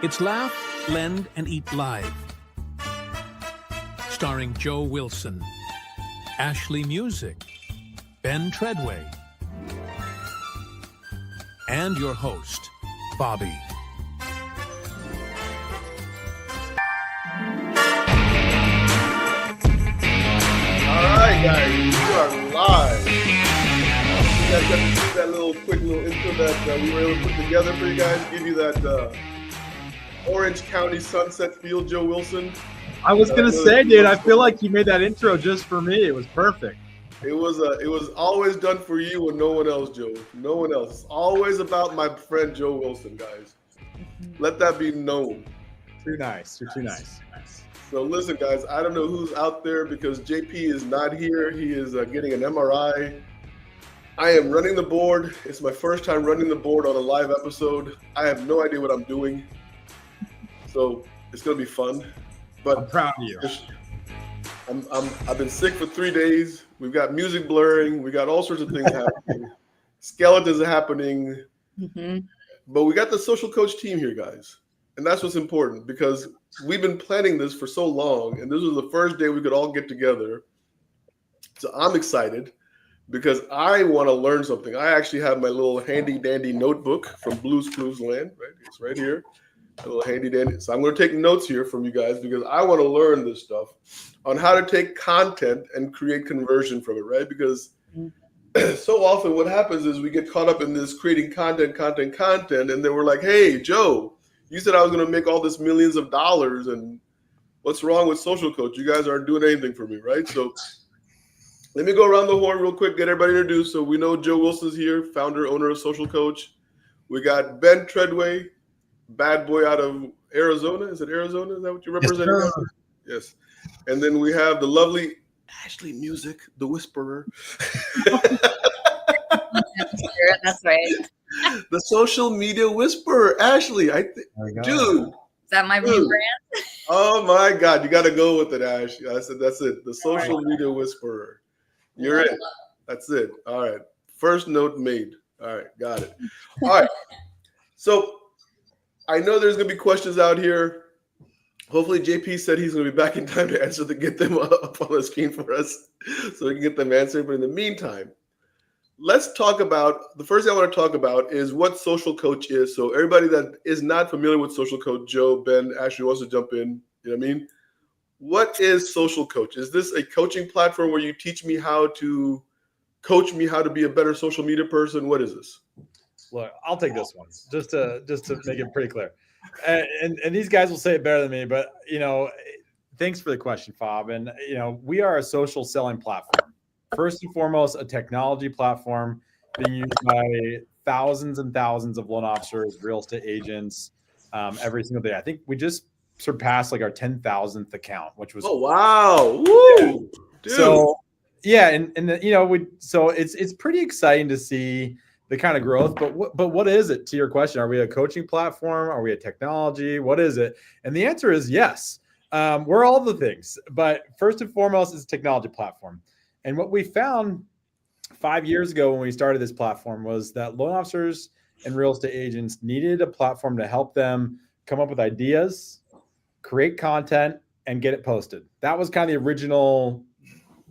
It's Laugh, Lend, and Eat Live. Starring Joe Wilson, Ashley Music, Ben Treadway, and your host, Bobby. All right, guys, we are live. You guys got to see that quick little intro that we were able to put together for you guys. Give you that Orange County sunset feel, Joe Wilson. I was gonna say, dude, I feel like you made that intro just for me. It was perfect. It was always done for you and no one else, Joe. No one else. It's always about my friend Joe Wilson, guys. Let that be known. Too nice. You're too nice. So listen, guys, I don't know who's out there because JP is not here. He is getting an MRI. I am running the board. It's my first time running the board on a live episode. I have no idea what I'm doing. So it's going to be fun. But I'm proud of you. I've been sick for 3 days. We've got music blurring. We got all sorts of things happening. Skeletons are happening. Mm-hmm. But we got the social coach team here, guys. And that's what's important because we've been planning this for so long. And this was the first day we could all get together. So I'm excited because I want to learn something. I actually have my little handy dandy notebook from Blue's Clues Land. Right? It's right here. A little handy dandy. So I'm going to take notes here from you guys because I want to learn this stuff on how to take content and create conversion from it, right? Because so often what happens is we get caught up in this creating content, and then we're like, hey, Joe, you said I was going to make all this millions of dollars, and what's wrong with Social Coach? You guys aren't doing anything for me, right? So let me go around the horn real quick, get everybody introduced. So we know Joe Wilson's here, founder, owner of Social Coach. We got Ben Treadway, bad boy out of Arizona. Is it Arizona? Is that what you represent? Yes. And then we have the lovely Ashley Music, the Whisperer. That's right. The social media whisperer, Ashley. Dude. Is that my new brand? Oh my God, you got to go with it, Ash. I said that's it. The social media whisperer. You're it. That's it. All right. First note made. All right, got it. All right. So I know there's gonna be questions out here. Hopefully, JP said he's gonna be back in time to answer to get them up on the screen for us, so we can get them answered. But in the meantime, let's talk about the first thing I want to talk about is what Social Coach is. So everybody that is not familiar with Social Coach, Joe, Ben, Ashley wants to jump in. You know what I mean? What is Social Coach? Is this a coaching platform where you teach me how to coach me how to be a better social media person? What is this? Look, I'll take this one just to make it pretty clear. And these guys will say it better than me, but thanks for the question, Fob. And we are a social selling platform. First and foremost, a technology platform being used by thousands and thousands of loan officers, real estate agents, every single day. I think we just surpassed like our 10,000th account, which was wow. Woo! Dude. So yeah, so it's pretty exciting to see the kind of growth, but what is it, to your question? Are we a coaching platform? Are we a technology? What is it? And the answer is yes. We're all the things, but first and foremost, it's a technology platform. And what we found 5 years ago when we started this platform was that loan officers and real estate agents needed a platform to help them come up with ideas, create content, and get it posted. That was kind of the original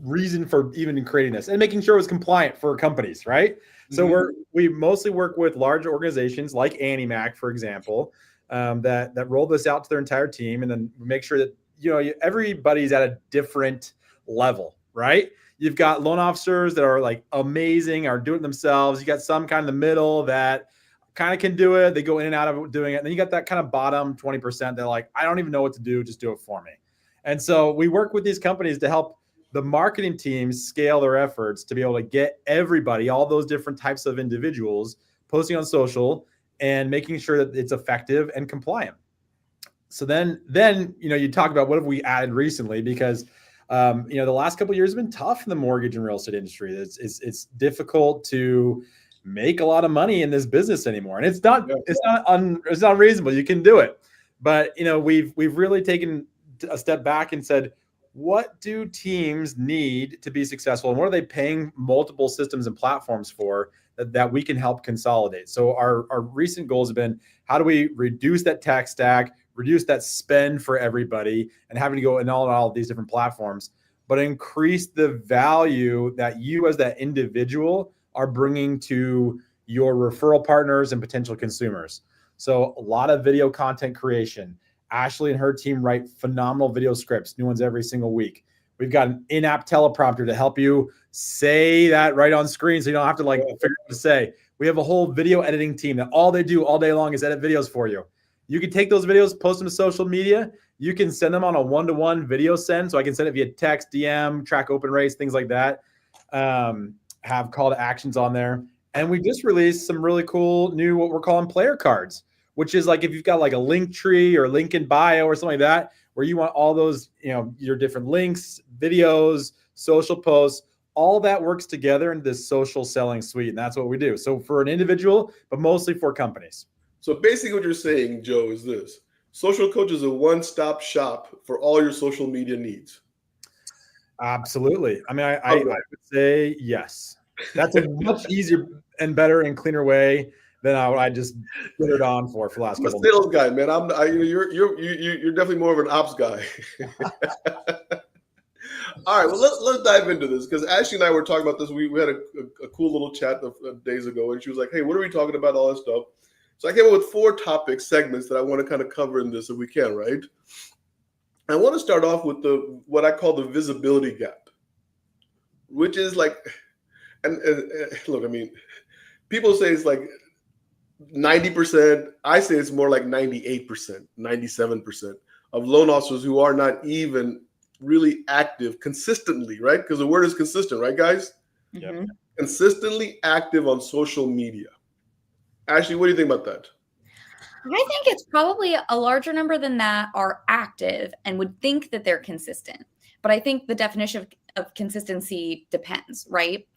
reason for even creating this and making sure it was compliant for companies, right? So we mostly work with large organizations like AnnieMac, for example, that roll this out to their entire team and then make sure that everybody's at a different level, right? You've got loan officers that are like amazing, are doing it themselves. You got some kind of the middle that kind of can do it. They go in and out of doing it. And then you got that kind of bottom 20%. They're like, I don't even know what to do. Just do it for me. And so we work with these companies to help the marketing teams scale their efforts to be able to get everybody, all those different types of individuals posting on social and making sure that it's effective and compliant. So then you talk about what have we added recently, because the last couple of years have been tough in the mortgage and real estate industry. It's difficult to make a lot of money in this business anymore, and it's not unreasonable. You can do it, but we've really taken a step back and said, what do teams need to be successful, and what are they paying multiple systems and platforms for that we can help consolidate. So our recent goals have been, how do we reduce that tech stack, reduce that spend for everybody and having to go in all of these different platforms, but increase the value that you as that individual are bringing to your referral partners and potential consumers. So a lot of video content creation. Ashley and her team write phenomenal video scripts, new ones every single week. We've got an in-app teleprompter to help you say that right on screen so you don't have to figure out what to say. We have a whole video editing team that all they do all day long is edit videos for you. You can take those videos, post them to social media. You can send them on a one-to-one video send. So I can send it via text, DM, track open rates, things like that. Have call to actions on there. And we just released some really cool new, what we're calling player cards, which is like if you've got like a link tree or link in bio or something like that, where you want all those, your different links, videos, social posts, all that works together in this social selling suite. And that's what we do. So for an individual, but mostly for companies. So basically what you're saying, Joe, is this. Social Coach is a one-stop shop for all your social media needs. Absolutely. I mean, I would say yes. That's a much easier and better and cleaner way than I just put it on for the last couple of sales guy, man. You're definitely more of an ops guy. All right, well let's dive into this because Ashley and I were talking about this. We had a cool little chat days ago, and she was like, "Hey, what are we talking about? All this stuff." So I came up with 4 topic segments that I want to kind of cover in this if we can, right? I want to start off with what I call the visibility gap, which is like, and look, I mean, people say it's like 90%. I say it's more like 98%, 97% of loan officers who are not even really active consistently, right? Because the word is consistent, right, guys? Mhm. Consistently active on social media. Ashley, what do you think about that? I think it's probably a larger number than that are active and would think that they're consistent. But I think the definition of consistency depends, right?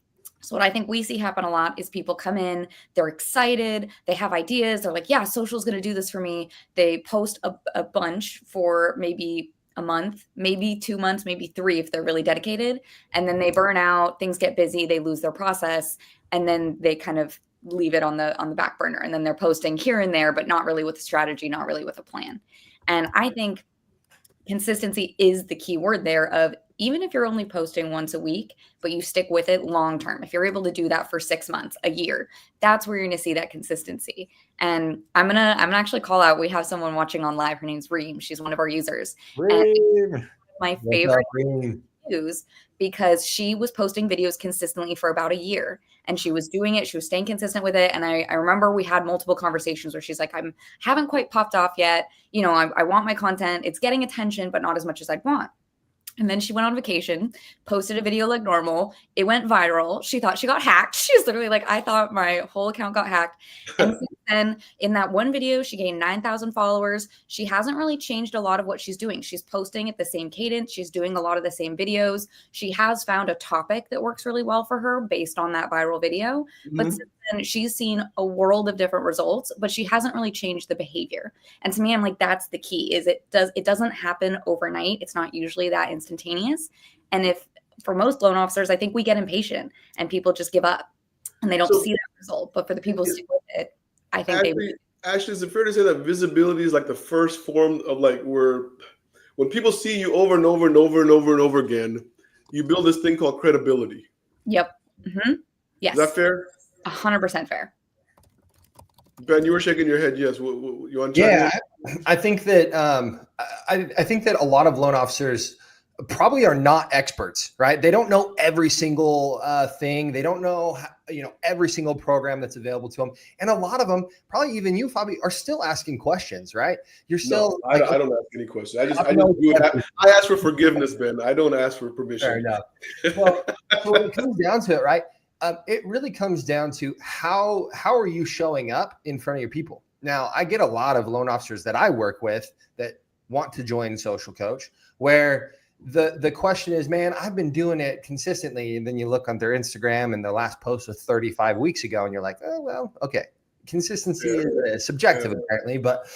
So what I think we see happen a lot is people come in, they're excited, they have ideas, they're like, yeah, social's going to do this for me. They post a bunch for maybe a month, maybe 2 months, maybe 3 if they're really dedicated. And then they burn out, things get busy, they lose their process, and then they kind of leave it on the back burner. And then they're posting here and there, but not really with a strategy, not really with a plan. And I think consistency is the key word there of even if you're only posting once a week, but you stick with it long term, if you're able to do that for 6 months, a year, that's where you're going to see that consistency. And I'm gonna actually call out, we have someone watching on live. Her name's Reem. She's one of our users. Reem. And my favorite news because she was posting videos consistently for about a year and she was doing it. She was staying consistent with it. And I remember we had multiple conversations where she's like, haven't quite popped off yet. I want my content. It's getting attention, but not as much as I'd want. And then she went on vacation, posted a video like normal. It went viral. She thought she got hacked. She was literally like, I thought my whole account got hacked. And since then, in that one video, she gained 9,000 followers. She hasn't really changed a lot of what she's doing. She's posting at the same cadence. She's doing a lot of the same videos. She has found a topic that works really well for her based on that viral video. Mm-hmm. But since then, she's seen a world of different results, but she hasn't really changed the behavior. And to me, I'm like, that's the key is it doesn't happen overnight. It's not usually that instantaneous. And if for most loan officers, I think we get impatient and people just give up and they don't see that result. But for the people who stick with it, I think Ashley, is it fair to say that visibility is like the first form of like where when people see you over and over and over and over and over again, you build this thing called credibility. Yep. Mm-hmm. Yes. Is that fair? 100% fair. Ben, you were shaking your head. Yes. You want to? Yeah, I think that I think that a lot of loan officers probably are not experts, right? They don't know every single thing. They don't know, every single program that's available to them. And a lot of them, probably even you, Fabi, are still asking questions, right? You're still. No, I don't ask any questions. I ask for forgiveness, Ben. I don't ask for permission. Fair enough. Well, so when it comes down to it, right? It really comes down to how are you showing up in front of your people? Now, I get a lot of loan officers that I work with that want to join Social Coach, where the question is, man, I've been doing it consistently. And then you look on their Instagram and the last post was 35 weeks ago. And you're like, oh, well, okay. Consistency is subjective apparently. But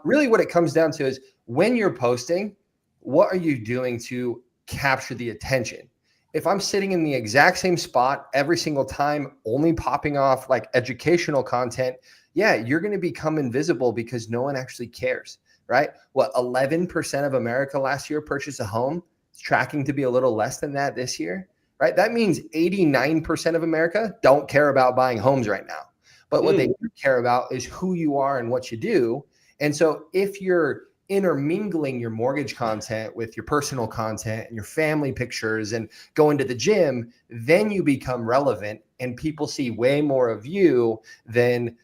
really what it comes down to is when you're posting, what are you doing to capture the attention? if I'm sitting in the exact same spot every single time, only popping off like educational content, yeah, you're going to become invisible because no one actually cares, right? What, 11% of America last year purchased a home? It's tracking to be a little less than that this year, right? That means 89% of America don't care about buying homes right now. But what they do care about is who you are and what you do. And so if you're intermingling your mortgage content with your personal content and your family pictures and going to the gym, then you become relevant and people see way more of you than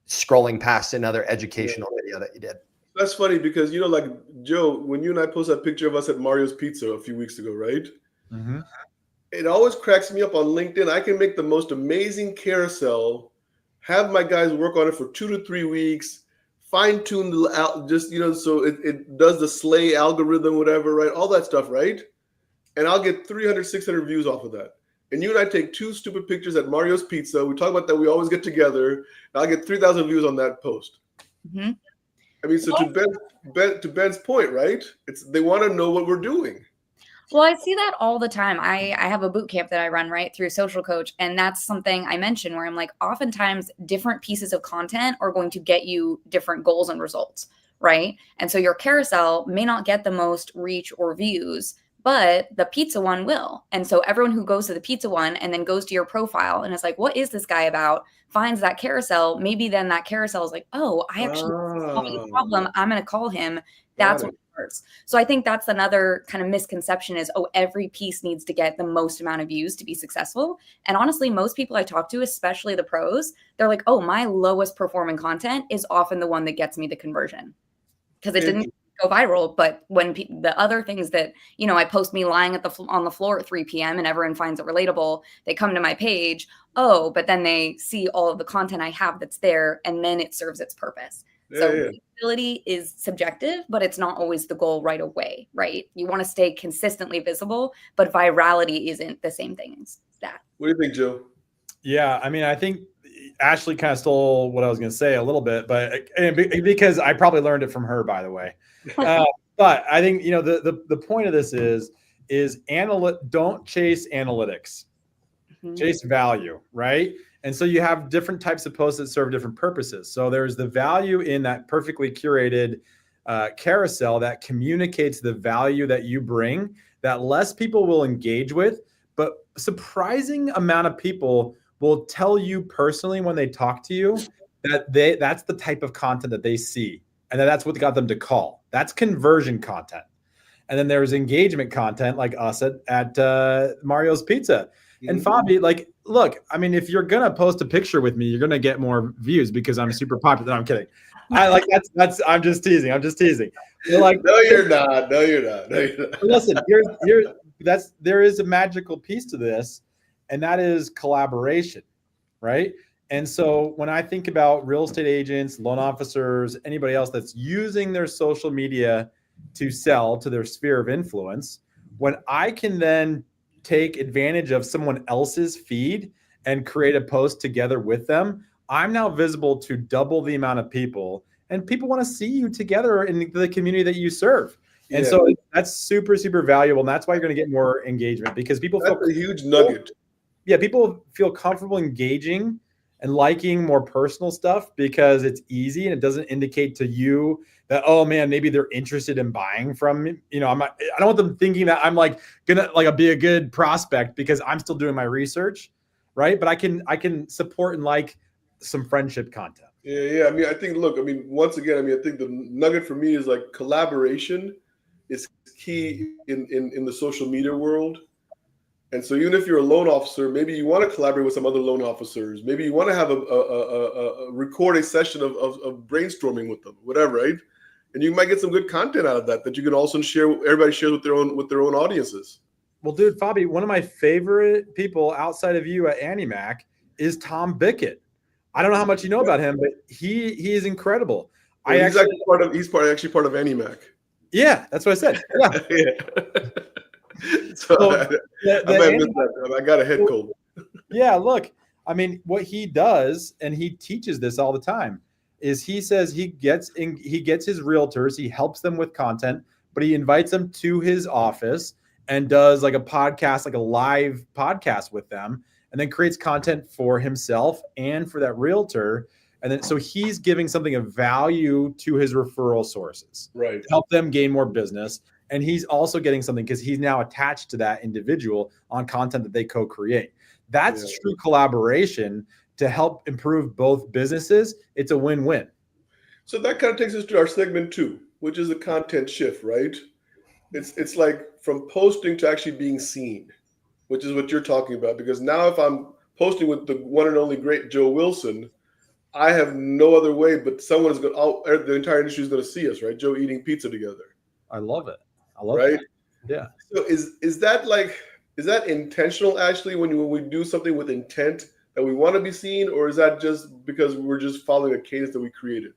scrolling past another educational video that you did. That's funny because, you know, like Joe, when you and I posted that picture of us at Mario's Pizza a few weeks ago, right? Mm-hmm. It always cracks me up on LinkedIn. I can make the most amazing carousel, have my guys work on it for 2 to 3 weeks, fine-tune just, you know, so it does the slay algorithm, whatever, right? All that stuff, right? And I'll get 300, 600 views off of that. And you and I take 2 stupid pictures at Mario's Pizza. We talk about that. We always get together. And I'll get 3,000 views on that post. Mm-hmm. I mean, so to Ben's point, right? They want to know what we're doing. Well, I see that all the time. I have a boot camp that I run right through SocialCoach, and that's something I mentioned where I'm like, oftentimes different pieces of content are going to get you different goals and results, right? And so your carousel may not get the most reach or views, but the pizza one will. And so everyone who goes to the pizza one and then goes to your profile and is like, what is this guy about? Finds that carousel. Maybe then that carousel is like, oh, I actually solving a problem. I'm going to call him. That's what works. So I think that's another kind of misconception is, oh, every piece needs to get the most amount of views to be successful. And honestly, most people I talk to, especially the pros, they're like, oh, my lowest performing content is often the one that gets me the conversion because it didn't go viral. But when the other things that, you know, I post me lying on the floor at 3 p.m. and everyone finds it relatable, they come to my page. Oh, but then they see all of the content I have that's there, and then it serves its purpose. So visibility is subjective, but it's not always the goal right away, right? You want to stay consistently visible, but virality isn't the same thing as that. What do you think, Joe? Yeah, I mean, I think Ashley kind of stole what I was going to say a little bit, but because I probably learned it from her, by the way. But I think, you know, the point of this is don't chase analytics, chase value, right? And so you have different types of posts that serve different purposes. So there's the value in that perfectly curated carousel that communicates the value that you bring that less people will engage with, but surprising amount of people will tell you personally when they talk to you that that's the type of content that they see and that's what got them to call. That's conversion content. And then there's engagement content like us at Mario's Pizza. And Fabi, like, look, I mean, if you're gonna post a picture with me, you're gonna get more views because I'm super popular. No, I'm kidding. I'm just teasing. You're like, no, you're not. No, you're not. Listen, there is a magical piece to this, and that is collaboration, right? And so when I think about real estate agents, loan officers, anybody else that's using their social media to sell to their sphere of influence, when I can then take advantage of someone else's feed and create a post together with them, I'm now visible to double the amount of people, and people want to see you together in the community that you serve. And so that's super, super valuable. And that's why you're going to get more engagement because people feel a huge nugget. Yeah. People feel comfortable engaging and liking more personal stuff because it's easy and it doesn't indicate to you that, oh man, maybe they're interested in buying from me. You know, I don't want them thinking that I'm like gonna be a good prospect because I'm still doing my research, right? But I can support and like some friendship content. Yeah. I mean, I think, once again, I think the nugget for me is like collaboration is key in the social media world. And so even if you're a loan officer, maybe you want to collaborate with some other loan officers. Maybe you want to have a record a session of brainstorming with them, whatever, right? And you might get some good content out of that you can also share. Everybody shares with their own audiences. Well, dude, Fabi, one of my favorite people outside of you at AnnieMac is Tom Bickett. I don't know how much you know about him, but he is incredible. Well, he's actually part of AnnieMac. Yeah, that's what I said. Yeah. So I got a head cold. Yeah, look, I mean, what he does, and he teaches this all the time, is he says he gets his realtors, he helps them with content, but he invites them to his office and does like a podcast, like a live podcast with them, and then creates content for himself and for that realtor. And then, so he's giving something of value to his referral sources, Right. to help them gain more business. And he's also getting something because he's now attached to that individual on content that they co-create. That's true collaboration to help improve both businesses. It's a win-win. So that kind of takes us to our segment 2, which is the content shift, right? It's like from posting to actually being seen, which is what you're talking about. Because now if I'm posting with the one and only great Joe Wilson, I have no other way but someone is going to, the entire industry is going to see us, right? Joe eating pizza together. I love it. I love right? it. Yeah. So is that intentional actually when we do something with intent that we want to be seen, or is that just because we're just following a cadence that we created?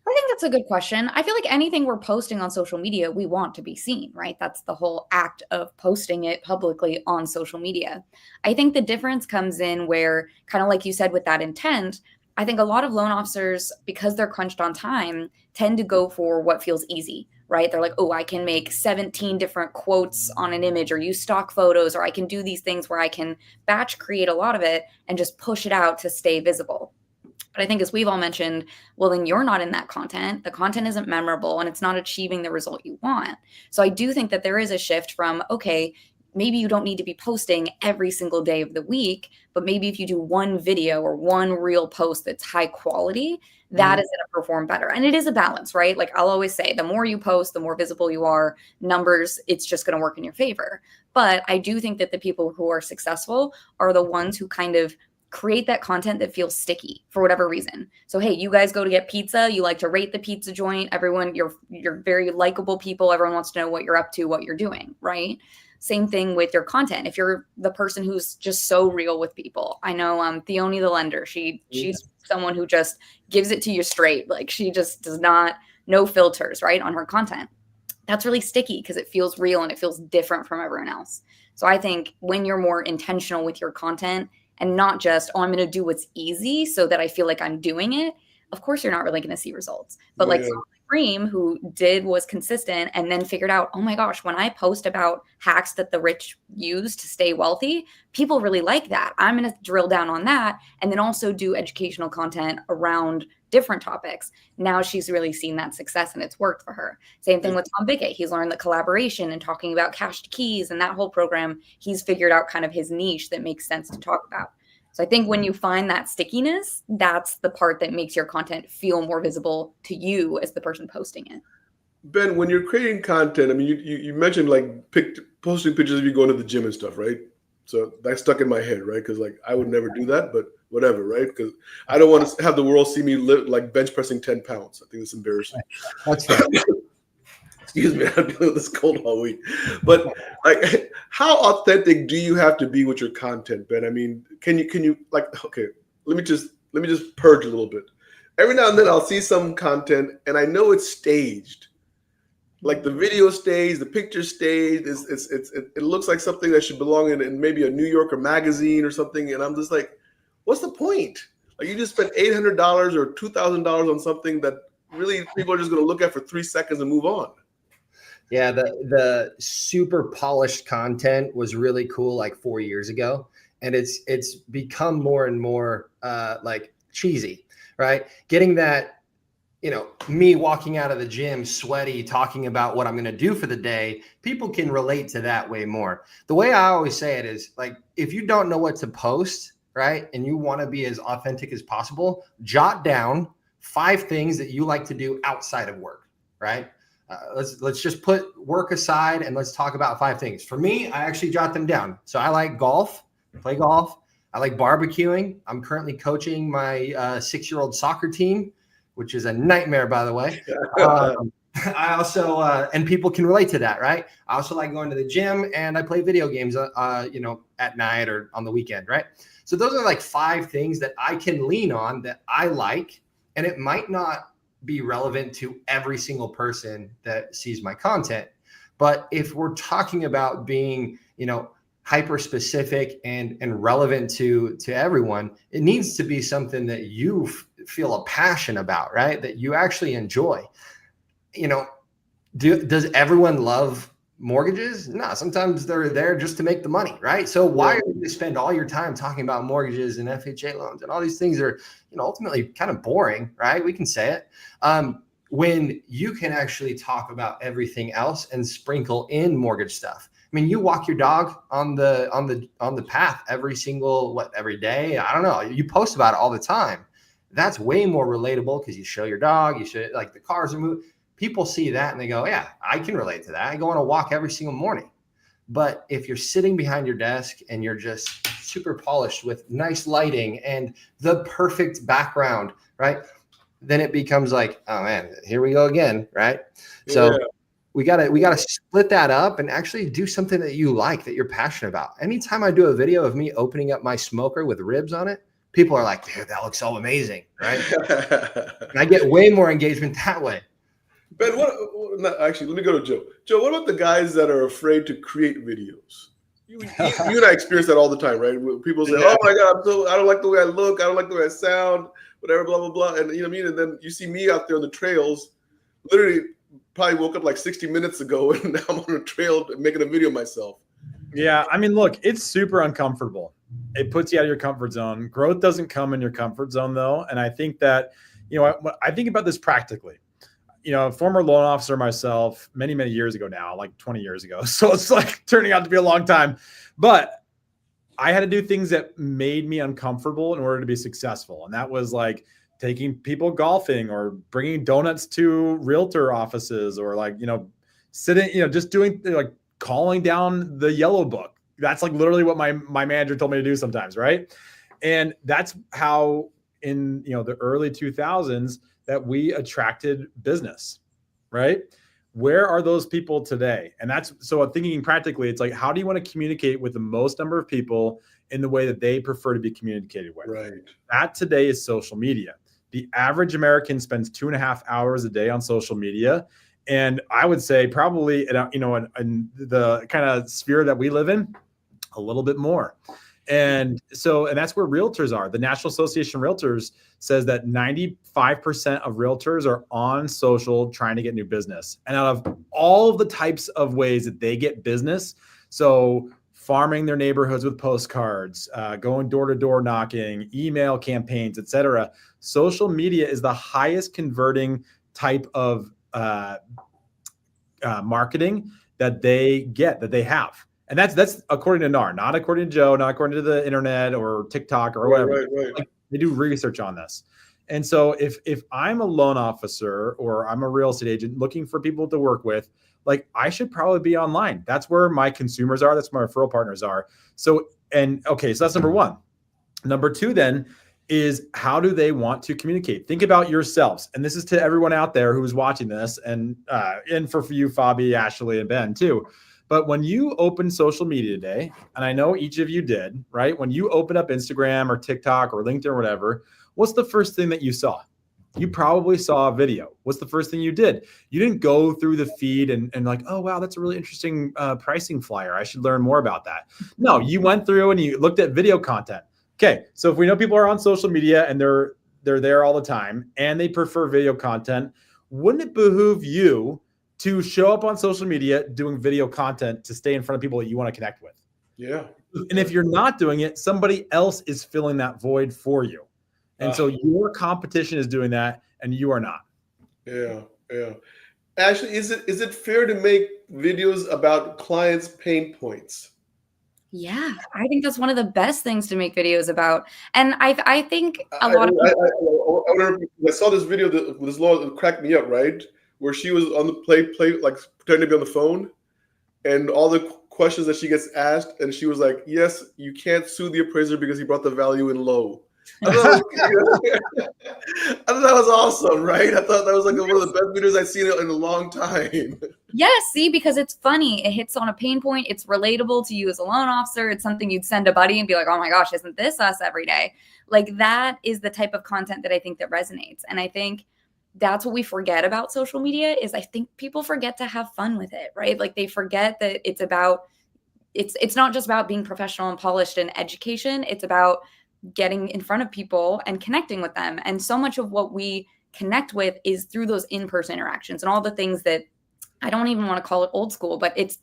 I think that's a good question. I feel like anything we're posting on social media, we want to be seen, right? That's the whole act of posting it publicly on social media. I think the difference comes in where, kind of like you said with that intent, I think a lot of loan officers, because they're crunched on time, tend to go for what feels easy, right? They're like, oh, I can make 17 different quotes on an image or use stock photos, or I can do these things where I can batch create a lot of it and just push it out to stay visible. But I think, as we've all mentioned, well, then you're not in that content. The content isn't memorable and it's not achieving the result you want. So I do think that there is a shift from, okay, maybe you don't need to be posting every single day of the week, but maybe if you do one video or one real post that's high quality, that is going to perform better. And it is a balance, right? Like I'll always say, the more you post, the more visible you are, numbers, it's just going to work in your favor. But I do think that the people who are successful are the ones who kind of create that content that feels sticky for whatever reason. So, hey, you guys go to get pizza. You like to rate the pizza joint. Everyone, you're very likable people. Everyone wants to know what you're up to, what you're doing, right? Same thing with your content. If you're the person who's just so real with people, I know Theoni the lender, she's someone who just gives it to you straight. Like she just does not, no filters, right, on her content. That's really sticky because it feels real and it feels different from everyone else. So I think when you're more intentional with your content and not just, oh, I'm going to do what's easy so that I feel like I'm doing it, of course you're not really going to see results. But like Cream, who was consistent and then figured out, oh my gosh, when I post about hacks that the rich use to stay wealthy, people really like that. I'm going to drill down on that and then also do educational content around different topics. Now she's really seen that success and it's worked for her. Same thing with Tom Bickett. He's learned the collaboration and talking about cash to keys and that whole program. He's figured out kind of his niche that makes sense to talk about. So I think when you find that stickiness, that's the part that makes your content feel more visible to you as the person posting it. Ben, when you're creating content, I mean, you mentioned like posting pictures of you going to the gym and stuff, right? So that stuck in my head, right? Because like I would never do that, but whatever, right? Because I don't want to have the world see me like bench pressing 10 pounds. I think it's embarrassing. That's right. Excuse me, I'm dealing with this cold all week. But like, how authentic do you have to be with your content, Ben? I mean, can you like, okay, let me just purge a little bit. Every now and then I'll see some content and I know it's staged. Like the video staged, the picture staged. It looks like something that should belong in maybe a New Yorker magazine or something. And I'm just like, what's the point? Like you just spent $800 or $2,000 on something that really people are just going to look at for 3 seconds and move on. Yeah, the super polished content was really cool like 4 years ago, and it's become more and more like cheesy, right? Getting that, me walking out of the gym sweaty, talking about what I'm going to do for the day, people can relate to that way more. The way I always say it is like, if you don't know what to post, right, and you want to be as authentic as possible, jot down 5 things that you like to do outside of work, right? Let's just put work aside and let's talk about 5 things. For me, I actually jot them down. So I like golf, play golf. I like barbecuing. I'm currently coaching my 6-year-old soccer team, which is a nightmare, by the way. I also, and people can relate to that, right? I also like going to the gym and I play video games, at night or on the weekend, right? So those are like 5 things that I can lean on that I like, and it might not be relevant to every single person that sees my content. But if we're talking about being, hyper specific and relevant to everyone, it needs to be something that you feel a passion about, right? That you actually enjoy. Does everyone love mortgages? No, sometimes they're there just to make the money, right? So why are you going to spend all your time talking about mortgages and FHA loans and all these things are, ultimately kind of boring, right? We can say it. When you can actually talk about everything else and sprinkle in mortgage stuff. I mean, you walk your dog on the path every day. I don't know. You post about it all the time. That's way more relatable because you show your dog, you show like the cars are moving. People see that and they go, yeah, I can relate to that. I go on a walk every single morning. But if you're sitting behind your desk and you're just super polished with nice lighting and the perfect background, right? Then it becomes like, oh man, here we go again, right? Yeah. So we gotta split that up and actually do something that you like, that you're passionate about. Anytime I do a video of me opening up my smoker with ribs on it, people are like, dude, that looks so amazing, right? And I get way more engagement that way. Ben, actually, let me go to Joe. Joe, what about the guys that are afraid to create videos? You and I experience that all the time, right? People say, oh my God, I don't like the way I look. I don't like the way I sound, whatever, blah, blah, blah. And you know what I mean? And then you see me out there on the trails, literally probably woke up like 60 minutes ago and now I'm on a trail making a video myself. Yeah. I mean, look, it's super uncomfortable. It puts you out of your comfort zone. Growth doesn't come in your comfort zone though. And I think that, I think about this practically. Former loan officer myself, many, many years ago now, like 20 years ago. So it's like turning out to be a long time. But I had to do things that made me uncomfortable in order to be successful. And that was like taking people golfing or bringing donuts to realtor offices or like, sitting, just doing like calling down the yellow book. That's like literally what my manager told me to do sometimes. Right. And that's how in, the early 2000s, that we attracted business, right? Where are those people today? And that's, so I'm thinking practically, it's like, how do you want to communicate with the most number of people in the way that they prefer to be communicated with? Right. That today is social media. The average American spends 2.5 hours a day on social media. And I would say probably, in the kind of sphere that we live in, a little bit more. And that's where realtors are. The National Association of Realtors says that 95% of realtors are on social trying to get new business. And out of all of the types of ways that they get business, so farming their neighborhoods with postcards, going door to door knocking, email campaigns, etc., social media is the highest converting type of marketing that they have. And that's according to NAR, not according to Joe, not according to the internet or TikTok or whatever. Right. Like, they do research on this. And so if I'm a loan officer or I'm a real estate agent looking for people to work with, like I should probably be online. That's where my consumers are. That's where my referral partners are. So that's number one. Number two then is how do they want to communicate? Think about yourselves. And this is to everyone out there who's watching this and for you, Fabi, Ashley, and Ben too. But when you open social media today, and I know each of you did, right? When you open up Instagram or TikTok or LinkedIn or whatever, what's the first thing that you saw? You probably saw a video. What's the first thing you did? You didn't go through the feed and like, oh, wow, that's a really interesting pricing flyer. I should learn more about that. No, you went through and you looked at video content. Okay, so if we know people are on social media and they're there all the time and they prefer video content, wouldn't it behoove you to show up on social media doing video content to stay in front of people that you want to connect with? Yeah. And if you're not doing it, somebody else is filling that void for you. And so your competition is doing that and you are not. Yeah. Ashley, is it fair to make videos about clients' pain points? Yeah, I think that's one of the best things to make videos about. And I think a lot of people... I saw this video that this law that cracked me up, right? Where she was on the play, like pretending to be on the phone, and all the questions that she gets asked, and she was like, "Yes, you can't sue the appraiser because he brought the value in low." I thought that was awesome, right? I thought that was like one of the best videos I've seen in a long time. Yes, see, because it's funny. It hits on a pain point. It's relatable to you as a loan officer. It's something you'd send a buddy and be like, oh my gosh, isn't this us every day? Like that is the type of content that I think that resonates. And I think that's what we forget about social media is I think people forget to have fun with it, right? Like they forget that it's not just about being professional and polished and education. It's about getting in front of people and connecting with them. And so much of what we connect with is through those in-person interactions and all the things that I don't even want to call it old school, but it's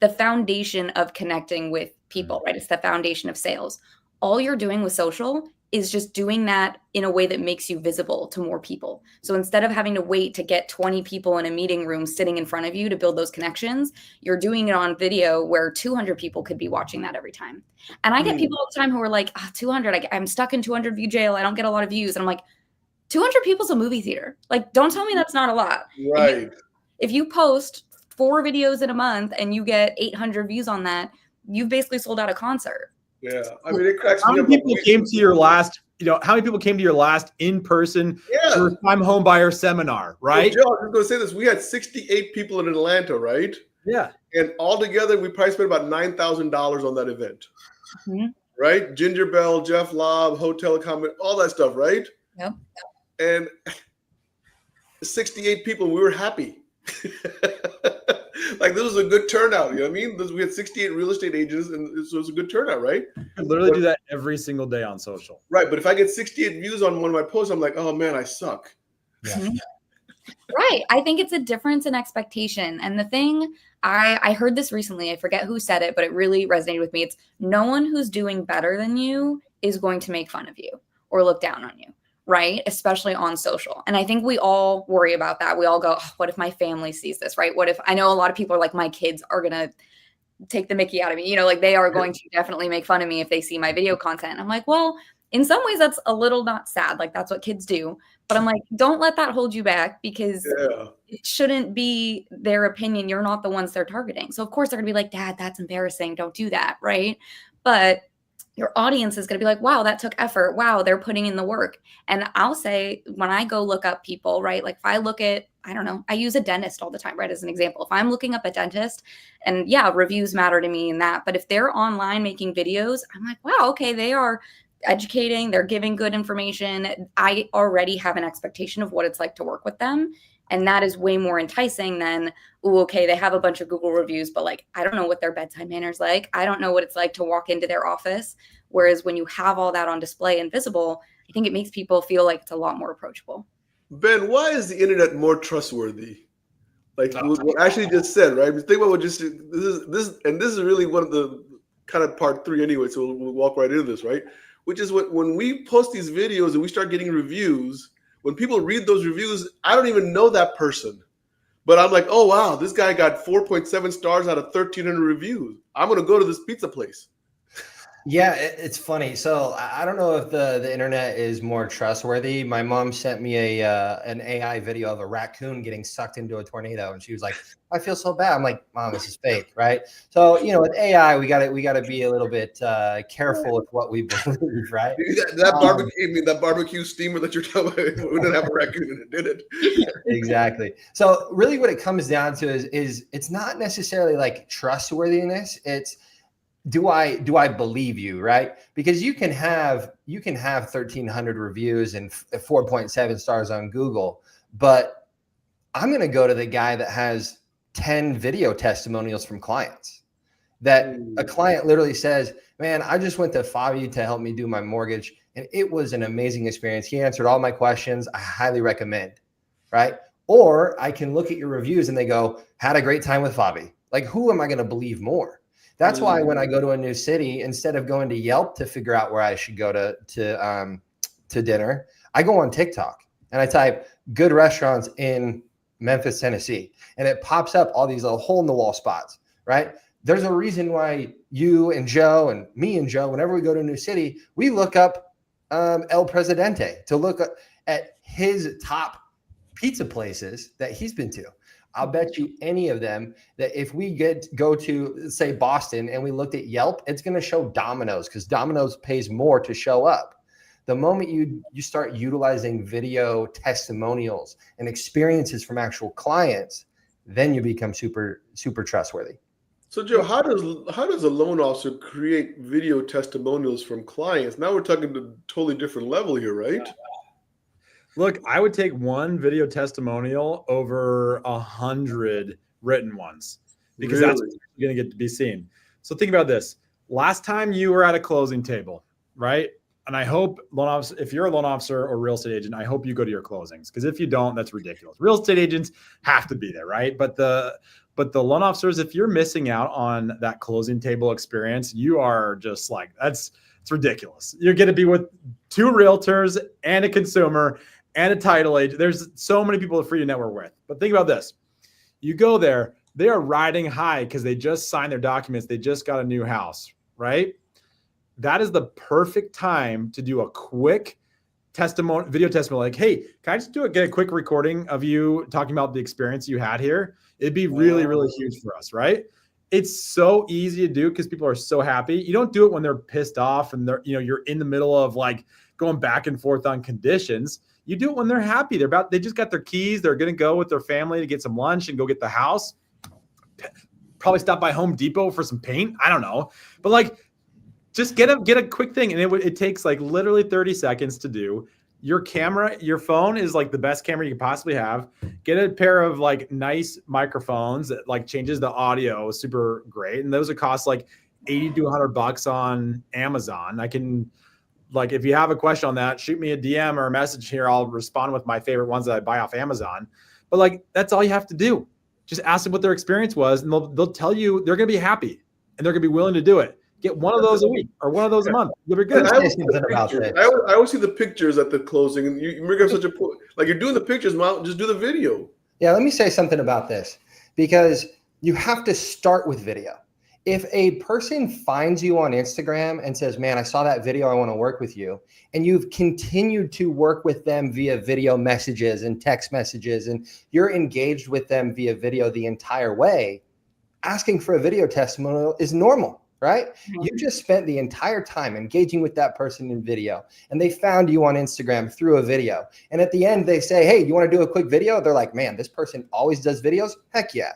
the foundation of connecting with people, right? It's the foundation of sales. All you're doing with social is just doing that in a way that makes you visible to more people. So instead of having to wait to get 20 people in a meeting room sitting in front of you to build those connections, you're doing it on video where 200 people could be watching that every time. And I get people all the time who are like, 200, I'm stuck in 200 view jail. I don't get a lot of views. And I'm like, 200 people's a movie theater. Like, don't tell me that's not a lot. Right. If you post 4 videos in a month and you get 800 views on that, you've basically sold out a concert. Yeah. I mean, it cracks How me many up. people came to your last, how many people came to your last in-person first time home buyer seminar, right? Well, Joe, I was going to say this. We had 68 people in Atlanta, right? Yeah. And altogether, we probably spent about $9,000 on that event. Right? Ginger Bell, Jeff Lobb, hotel accommodation, all that stuff, right? Yep. And 68 people, we were happy. Like, this was a good turnout. You know what I mean? We had 68 real estate agents, and it was a good turnout, right? I literally do that every single day on social. Right. But if I get 68 views on one of my posts, I'm like, oh, man, I suck. Yeah. Right. I think it's a difference in expectation. And the thing, I heard this recently, I forget who said it, but it really resonated with me. It's no one who's doing better than you is going to make fun of you or look down on you. Right? Especially on social. And I think we all worry about that. We all go, oh, what if my family sees this, right? What if, I know a lot of people are like, my kids are going to take the mickey out of me. Like they are going to definitely make fun of me if they see my video content. I'm like, well, in some ways that's a little not sad. Like that's what kids do. But I'm like, don't let that hold you back because it shouldn't be their opinion. You're not the ones they're targeting. So of course they're gonna be like, Dad, that's embarrassing. Don't do that. Right. But your audience is going to be like, wow, that took effort. Wow, they're putting in the work. And I'll say when I go look up people, right? Like if I look at, I don't know, I use a dentist all the time, right? As an example, if I'm looking up a dentist and yeah, reviews matter to me in that. But if they're online making videos, I'm like, wow, okay, they are educating, they're giving good information. I already have an expectation of what it's like to work with them. And that is way more enticing than, oh, okay, they have a bunch of Google reviews, but like, I don't know what their bedside manner's like. I don't know what it's like to walk into their office. Whereas when you have all that on display and visible, I think it makes people feel like it's a lot more approachable. Ben, why is the internet more trustworthy? Like what Ashley just said, right? Think about what this is really one of the kind of part 3 anyway. So we'll walk right into this, right? Which is when we post these videos and we start getting reviews. When people read those reviews, I don't even know that person. But I'm like, oh, wow, this guy got 4.7 stars out of 1,300 reviews. I'm going to go to this pizza place. Yeah, it's funny. So I don't know if the internet is more trustworthy. My mom sent me an AI video of a raccoon getting sucked into a tornado, and she was like, "I feel so bad." I'm like, "Mom, this is fake, right?" So with AI, we got to be a little bit careful with what we believe, right? That barbecue steamer that you're talking about, we didn't have a raccoon in it, did it? Exactly. So really, what it comes down to is it's not necessarily like trustworthiness. It's do I believe you, right? Because you can have 1,300 reviews and 4.7 stars on Google, but I'm going to go to the guy that has 10 video testimonials from clients that a client literally says, man, I just went to Fabi to help me do my mortgage, and it was an amazing experience. He answered all my questions. I highly recommend, right? Or I can look at your reviews and they go, had a great time with Fabi. Like, who am I going to believe more? That's why when I go to a new city, instead of going to Yelp to figure out where I should go to dinner, I go on TikTok and I type good restaurants in Memphis, Tennessee, and it pops up all these little hole-in-the-wall spots, right? There's a reason why you and Joe and me and Joe, whenever we go to a new city, we look up El Presidente to look at his top pizza places that he's been to. I'll bet you any of them that if we go to, say, Boston and we looked at Yelp, it's going to show Domino's because Domino's pays more to show up. The moment you start utilizing video testimonials and experiences from actual clients, then you become super, super trustworthy. So, Joe, how does a loan officer create video testimonials from clients? Now we're talking to a totally different level here, right? Look, I would take one video testimonial over 100 written ones because that's what you're going to get to be seen. So think about this. Last time you were at a closing table, right? and I hope loan officer, if you're a loan officer or real estate agent, I hope you go to your closings, because if you don't, that's ridiculous. Real estate agents have to be there, right? But the loan officers, if you're missing out on that closing table experience, you are just like, it's ridiculous. You're going to be with 2 realtors and a consumer and a title agent. There's so many people for you to network with. But think about this. You go there, they are riding high because they just signed their documents. They just got a new house, right? That is the perfect time to do a quick video testimony. Like, hey, can I just get a quick recording of you talking about the experience you had here? It'd be really, really huge for us, right? It's so easy to do because people are so happy. You don't do it when they're pissed off and you're in the middle of like going back and forth on conditions. You do it when they're happy. They just got their keys. They're going to go with their family to get some lunch and go get the house. Probably stop by Home Depot for some paint. I don't know. But like, just get a quick thing. And it takes like literally 30 seconds to do. Your phone is like the best camera you can possibly have. Get a pair of like nice microphones that like changes the audio super great. And those would cost like $80 to $100 on Amazon. I can, like, if you have a question on that, shoot me a DM or a message here. I'll respond with my favorite ones that I buy off Amazon. But like, that's all you have to do. Just ask them what their experience was, and they'll tell you they're going to be happy and they're going to be willing to do it. Get one of those a week or one of those a month. You'll be good. I always see the pictures at the closing, and you bring up such a point. Like, you're doing the pictures, Mount, just do the video. Yeah, let me say something about this, because you have to start with video. If a person finds you on Instagram and says, man, I saw that video, I want to work with you, and you've continued to work with them via video messages and text messages, and you're engaged with them via video the entire way, asking for a video testimonial is normal. Right? You just spent the entire time engaging with that person in video, and they found you on Instagram through a video. And at the end, they say, hey, you want to do a quick video? They're like, man, this person always does videos. Heck yeah.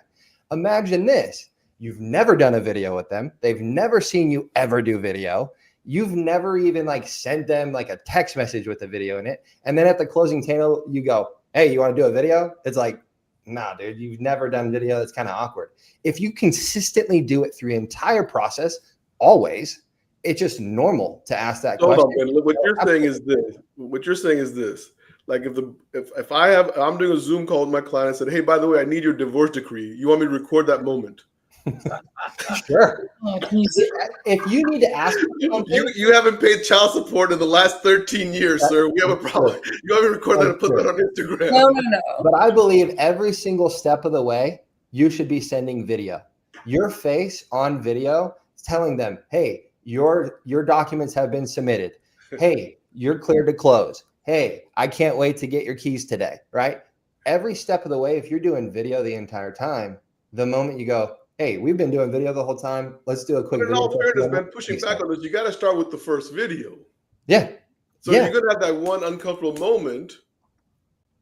Imagine this. You've never done a video with them. They've never seen you ever do video. You've never even like sent them like a text message with a video in it. And then at the closing table, you go, hey, you want to do a video? It's like, nah, dude, you've never done video. That's kind of awkward. If you consistently do it through the entire process, always, it's just normal to ask that question. Hold on, man. Look, what you're saying is this. Like, if I'm doing a Zoom call with my client and said, hey, by the way, I need your divorce decree. You want me to record that moment? Sure. If you need to ask you haven't paid child support in the last 13 years, sir. We have a problem. You want me to record that and put that on Instagram? No. But I believe every single step of the way, you should be sending video. Your face on video is telling them, hey, your documents have been submitted. Hey, you're cleared to close. Hey, I can't wait to get your keys today, right? Every step of the way, if you're doing video the entire time, the moment you go, hey, we've been doing video the whole time, let's do a quick video. In all fairness, man, pushing back on this, you got to start with the first video. Yeah. So you're going to have that one uncomfortable moment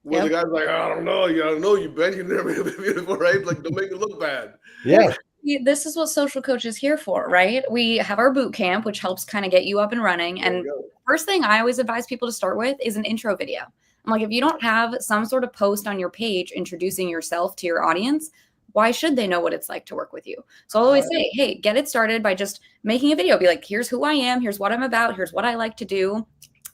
where the guy's like, I don't know you, Ben. You've never been beautiful, right? Like, don't make it look bad. Yeah. This is what Social Coach is here for, right? We have our boot camp, which helps kind of get you up and running. And first thing I always advise people to start with is an intro video. I'm like, if you don't have some sort of post on your page introducing yourself to your audience, why should they know what it's like to work with you? So I'll always say, hey, get it started by just making a video. Be like, here's who I am. Here's what I'm about. Here's what I like to do.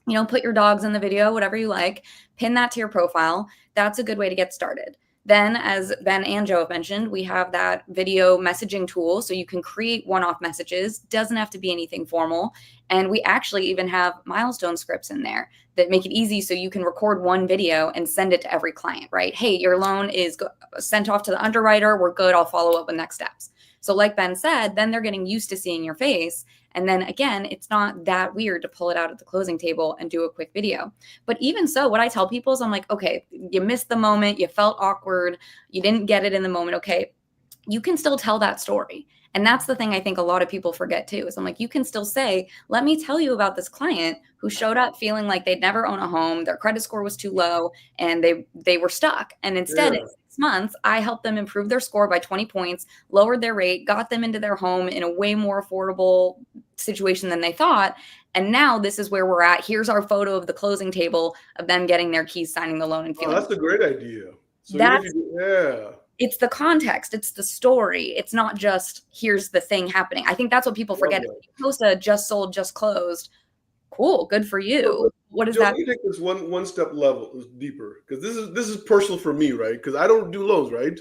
You know, put your dogs in the video, whatever you like, pin that to your profile. That's a good way to get started. Then, as Ben and Joe have mentioned, we have that video messaging tool. So you can create one-off messages. Doesn't have to be anything formal. And we actually even have milestone scripts in there that make it easy so you can record one video and send it to every client, right? Hey, your loan is sent off to the underwriter. We're good. I'll follow up with next steps. So like Ben said, then they're getting used to seeing your face. And then again, it's not that weird to pull it out at the closing table and do a quick video. But even so, what I tell people is I'm like, okay, you missed the moment. You felt awkward. You didn't get it in the moment. Okay, you can still tell that story. And that's the thing I think a lot of people forget too, is I'm like, you can still say, let me tell you about this client who showed up feeling like they'd never own a home, their credit score was too low, and they were stuck. And instead, in 6 months, I helped them improve their score by 20 points, lowered their rate, got them into their home in a way more affordable situation than they thought. And now this is where we're at. Here's our photo of the closing table of them getting their keys, signing the loan, and feeling. Oh, that's a great idea. So it's the context. It's the story. It's not just here's the thing happening. I think that's what people forget. If you post a just sold, just closed, cool. Good for you. What is Joe, that? let me take this one step level deeper, because this is personal for me, right? Because I don't do loans, right?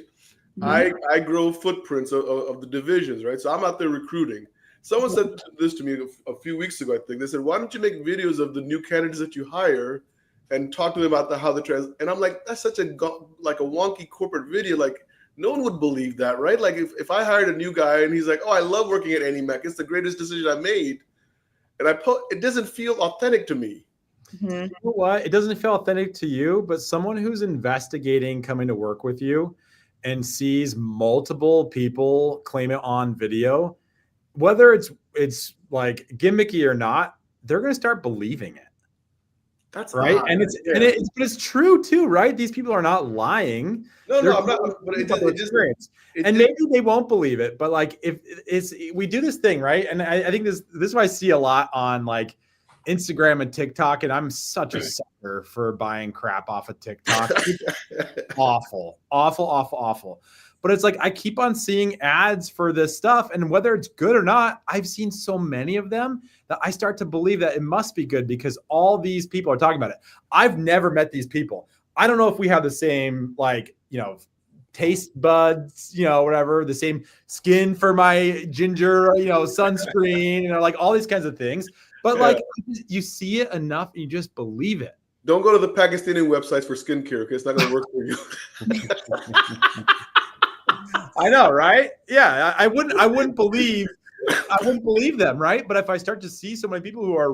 I grow footprints of the divisions, right? So I'm out there recruiting. Someone said this to me a few weeks ago, I think. They said, why don't you make videos of the new candidates that you hire and talk to them about how the trans? And I'm like, that's such a wonky corporate video. Like, no one would believe that, right? Like, if I hired a new guy and he's like, oh, I love working at AnyMac. It's the greatest decision I made. And it doesn't feel authentic to me. You know what? It doesn't feel authentic to you, but someone who's investigating coming to work with you and sees multiple people claim it on video, whether it's like gimmicky or not, they're going to start believing it. That's right. odd. And it's true too, right? These people are not lying. No, I'm not. But it just maybe they won't believe it. But like, if we do this thing, right? And I think this is what I see a lot on like Instagram and TikTok, and I'm such a sucker for buying crap off of TikTok. Awful. But it's like I keep on seeing ads for this stuff, and whether it's good or not, I've seen so many of them that I start to believe that it must be good because all these people are talking about it. I've never met these people. I don't know if we have the same, like, taste buds, whatever, the same skin for my ginger, sunscreen, like all these kinds of things. But like, you see it enough and you just believe it. Don't go to the Pakistani websites for skincare because it's not going to work for you. I know, right? Yeah, I wouldn't believe them, right? But if I start to see so many people who are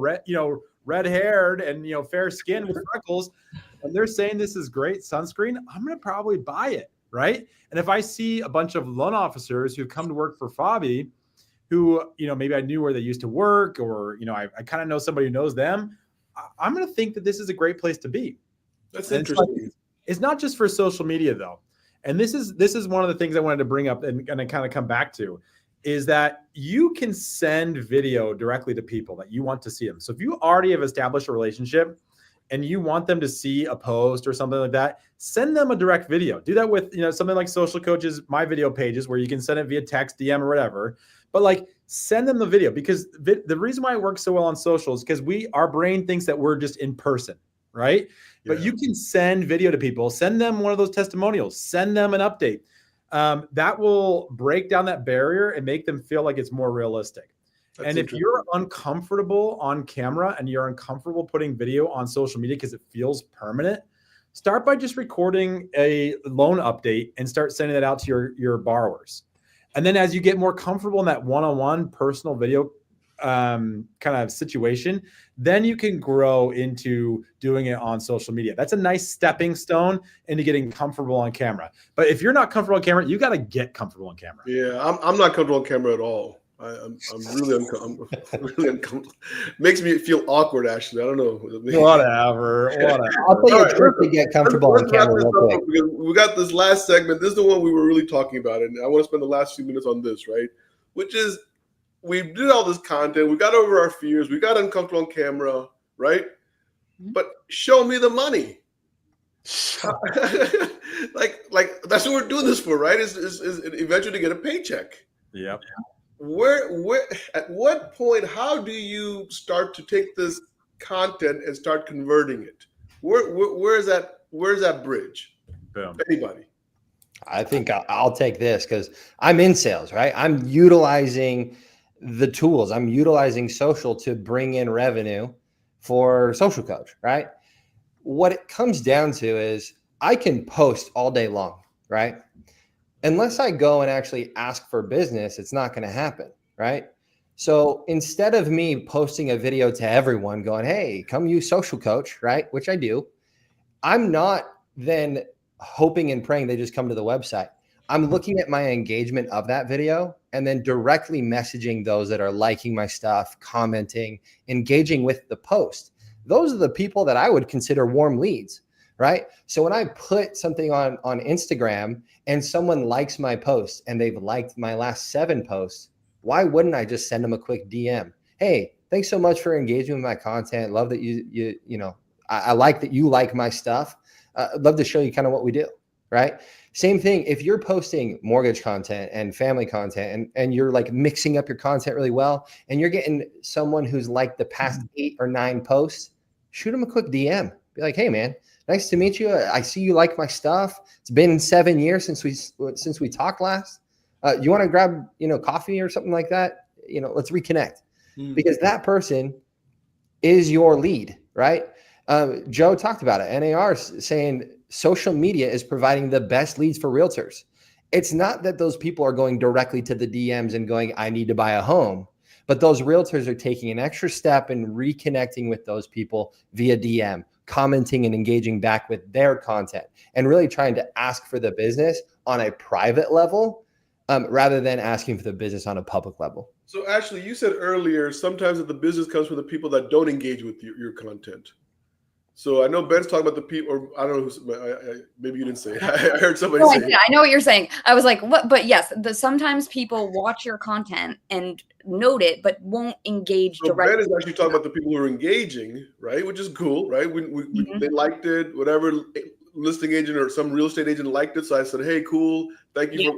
red-haired and fair skin with freckles, and they're saying this is great sunscreen, I'm going to probably buy it, right? And if I see a bunch of loan officers who come to work for Fabi, who maybe I knew where they used to work, or I kind of know somebody who knows them, I'm going to think that this is a great place to be. That's interesting. It's not just for social media though. And this is one of the things I wanted to bring up and I kind of come back to, is that you can send video directly to people that you want to see them. So if you already have established a relationship and you want them to see a post or something like that, send them a direct video. Do that with something like SocialCoach's My Video pages, where you can send it via text, DM, or whatever. But like, send them the video, because the reason why it works so well on social is because our brain thinks that we're just in person, right? Yeah. But you can send video to people, send them one of those testimonials, send them an update. That will break down that barrier and make them feel like it's more realistic. And if you're uncomfortable on camera and you're uncomfortable putting video on social media because it feels permanent, start by just recording a loan update and start sending that out to your borrowers. And then as you get more comfortable in that one-on-one personal video kind of situation, then you can grow into doing it on social media. That's a nice stepping stone into getting comfortable on camera. But if you're not comfortable on camera, you got to get comfortable on camera. Yeah, I'm not comfortable on camera at all. I'm really uncomfortable. Really uncomfortable. Makes me feel awkward, actually. I don't know. Whatever. I'll tell you a trick to get comfortable on camera real quick. We got this last segment. This is the one we were really talking about, and I want to spend the last few minutes on this, right? Which is, we did all this content. We got over our fears. We got uncomfortable on camera, right? But show me the money. like that's what we're doing this for, right? Is eventually to get a paycheck. Yep. Where at what point, how do you start to take this content and start converting it? Where's that bridge? Boom. Anybody? I think I'll take this because I'm in sales, right? I'm utilizing the tools. I'm utilizing social to bring in revenue for SocialCoach, right? What it comes down to is I can post all day long, right? Unless I go and actually ask for business, it's not going to happen, right? So instead of me posting a video to everyone going, hey, come use SocialCoach, right? Which I do. I'm not then hoping and praying they just come to the website. I'm looking at my engagement of that video and then directly messaging those that are liking my stuff, commenting, engaging with the post. Those are the people that I would consider warm leads, right? So when I put something on Instagram and someone likes my post and they've liked my last 7 posts, why wouldn't I just send them a quick DM? Hey, thanks so much for engaging with my content. Love that I like that you like my stuff. I'd love to show you kind of what we do. right? Same thing. If you're posting mortgage content and family content and you're like mixing up your content really well, and you're getting someone who's like the past 8 or 9 posts, shoot them a quick DM. Be like, hey man, nice to meet you. I see you like my stuff. It's been 7 years since we talked last. You want to grab, coffee or something like that? Let's reconnect, because that person is your lead, right? Joe talked about it. NAR saying social media is providing the best leads for realtors. It's not that those people are going directly to the DMs and going, I need to buy a home, but those realtors are taking an extra step and reconnecting with those people via DM, commenting and engaging back with their content, and really trying to ask for the business on a private level, rather than asking for the business on a public level. So Ashley, you said earlier, sometimes that the business comes from the people that don't engage with your content. So I know Ben's talking about the people, or I don't know, maybe you didn't say it. I heard somebody say it. I know what you're saying. I was like, what? But yes, sometimes people watch your content and note it, but won't engage directly. Ben is actually talking about the people who are engaging, right? Which is cool, right? They liked it, whatever listing agent or some real estate agent liked it. So I said, hey, cool. Thank you.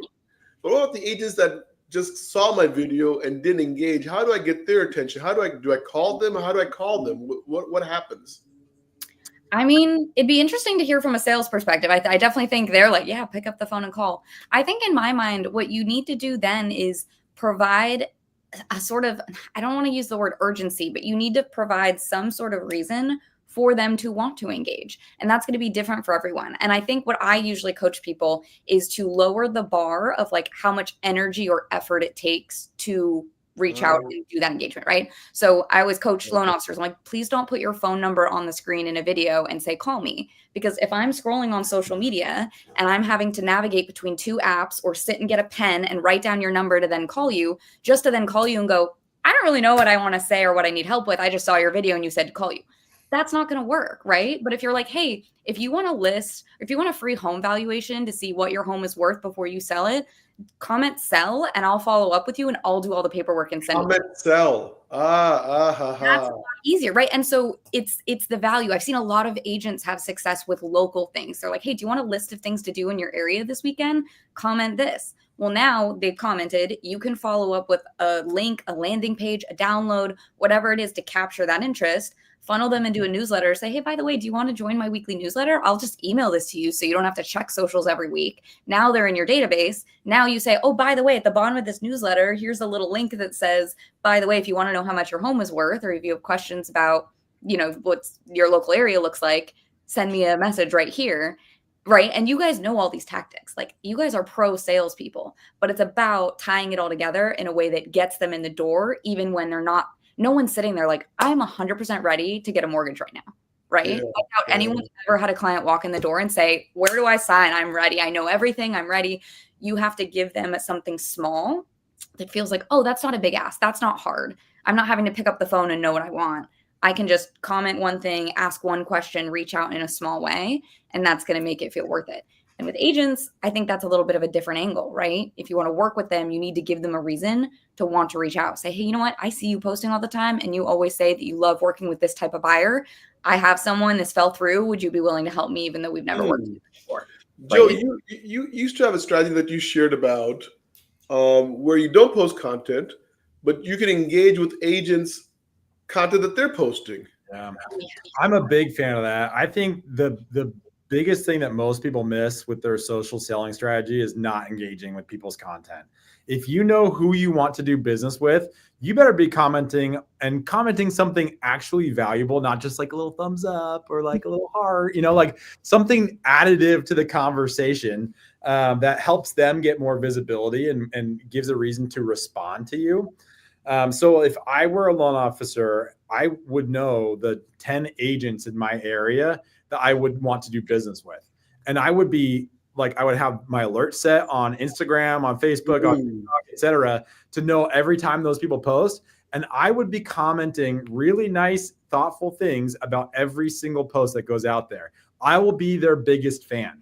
But what about the agents that just saw my video and didn't engage? How do I get their attention? Do I call them? How do I call them? What happens? I mean, it'd be interesting to hear from a sales perspective. I definitely think they're like, yeah, pick up the phone and call. I think in my mind, what you need to do then is provide a sort of, I don't want to use the word urgency, but you need to provide some sort of reason for them to want to engage. And that's going to be different for everyone. And I think what I usually coach people is to lower the bar of like how much energy or effort it takes to reach out and do that engagement, right? So I always coach loan officers. I'm like, please don't put your phone number on the screen in a video and say, call me. Because if I'm scrolling on social media and I'm having to navigate between 2 apps or sit and get a pen and write down your number to then call you, just to then call you and go, I don't really know what I want to say or what I need help with. I just saw your video and you said to call you. That's not going to work, right? But if you're like, hey, if you want to list, if you want a free home valuation to see what your home is worth before you sell it, comment sell and I'll follow up with you and I'll do all the paperwork and send comment sell. That's a lot easier, right? And so it's the value. I've seen a lot of agents have success with local things. They're like, hey, do you want a list of things to do in your area this weekend? Comment this. Well, now they've commented, you can follow up with a link, a landing page, a download, whatever it is to capture that interest, funnel them into a newsletter, say, hey, by the way, do you want to join my weekly newsletter? I'll just email this to you so you don't have to check socials every week. Now they're in your database. Now you say, oh, by the way, at the bottom of this newsletter, here's a little link that says, by the way, if you want to know how much your home is worth, or if you have questions about, what your local area looks like, send me a message right here. Right. And you guys know all these tactics. Like, you guys are pro salespeople, but it's about tying it all together in a way that gets them in the door, even when they're not. No one's sitting there like, I'm 100% ready to get a mortgage right now. Right. Yeah, without anyone's ever had a client walk in the door and say, where do I sign? I'm ready. I know everything. I'm ready. You have to give them something small that feels like, oh, that's not a big ask. That's not hard. I'm not having to pick up the phone and know what I want. I can just comment one thing, ask one question, reach out in a small way, and that's going to make it feel worth it. And with agents, I think that's a little bit of a different angle, right? If you want to work with them, you need to give them a reason to want to reach out. Say, hey, you know what? I see you posting all the time, and you always say that you love working with this type of buyer. I have someone, this fell through. Would you be willing to help me, even though we've never worked together before? Joe, you used to have a strategy that you shared about where you don't post content, but you can engage with agents' content that they're posting. Yeah. I'm a big fan of that. I think the biggest thing that most people miss with their social selling strategy is not engaging with people's content. If you know who you want to do business with, you better be commenting something actually valuable, not just like a little thumbs up or like a little heart, like something additive to the conversation that helps them get more visibility and gives a reason to respond to you. So if I were a loan officer, I would know the 10 agents in my area that I would want to do business with. And I would be like, I would have my alert set on Instagram, on Facebook, on TikTok, et cetera, to know every time those people post. And I would be commenting really nice, thoughtful things about every single post that goes out there. I will be their biggest fan,